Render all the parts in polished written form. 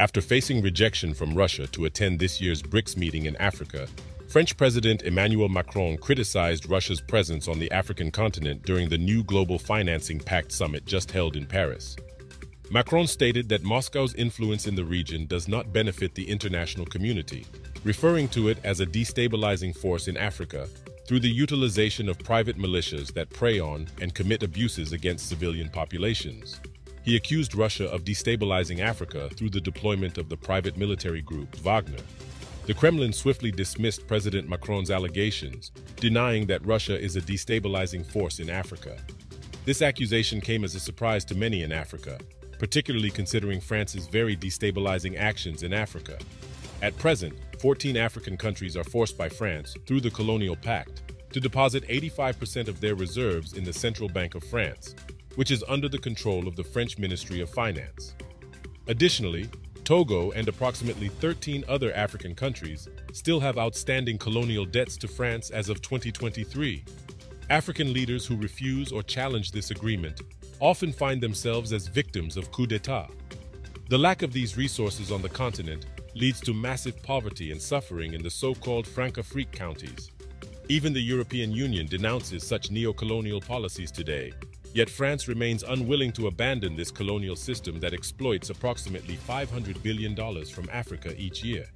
After facing rejection from Russia to attend this year's BRICS meeting in Africa, French President Emmanuel Macron criticized Russia's presence on the African continent during the new Global Financing Pact summit just held in Paris. Macron stated that Moscow's influence in the region does not benefit the international community, referring to it as a destabilizing force in Africa through the utilization of private militias that prey on and commit abuses against civilian populations. He accused Russia of destabilizing Africa through the deployment of the private military group Wagner. The Kremlin swiftly dismissed President Macron's allegations, denying that Russia is a destabilizing force in Africa. This accusation came as a surprise to many in Africa, particularly considering France's very destabilizing actions in Africa. At present, 14 African countries are forced by France, through the Colonial Pact, to deposit 85% of their reserves in the Central Bank of France, which is under the control of the French Ministry of Finance. Additionally, Togo and approximately 13 other African countries still have outstanding colonial debts to France as of 2023. African leaders who refuse or challenge this agreement often find themselves as victims of coups d'etat. The lack of these resources on the continent leads to massive poverty and suffering in the so-called Francophonie counties. Even the European Union denounces such neo-colonial policies today, yet France remains unwilling to abandon this colonial system that exploits approximately $500 billion from Africa each year.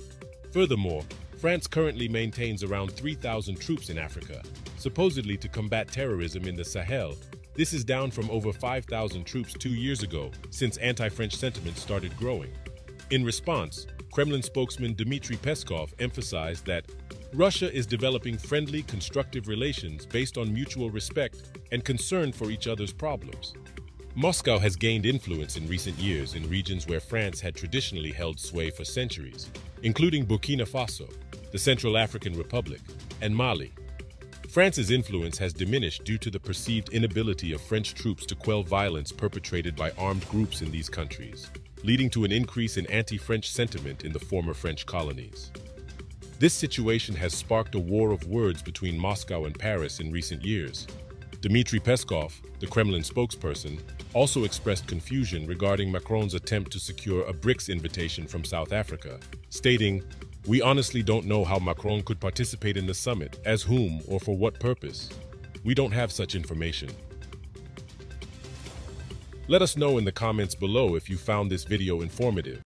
Furthermore, France currently maintains around 3,000 troops in Africa, supposedly to combat terrorism in the Sahel. This is down from over 5,000 troops 2 years ago, since anti-French sentiment started growing. In response, Kremlin spokesman Dmitry Peskov emphasized that Russia is developing friendly, constructive relations based on mutual respect and concern for each other's problems. Moscow has gained influence in recent years in regions where France had traditionally held sway for centuries, including Burkina Faso, the Central African Republic, and Mali. France's influence has diminished due to the perceived inability of French troops to quell violence perpetrated by armed groups in these countries, leading to an increase in anti-French sentiment in the former French colonies. This situation has sparked a war of words between Moscow and Paris in recent years. Dmitry Peskov, the Kremlin spokesperson, also expressed confusion regarding Macron's attempt to secure a BRICS invitation from South Africa, stating, "We honestly don't know how Macron could participate in the summit, as whom or for what purpose. We don't have such information." Let us know in the comments below if you found this video informative.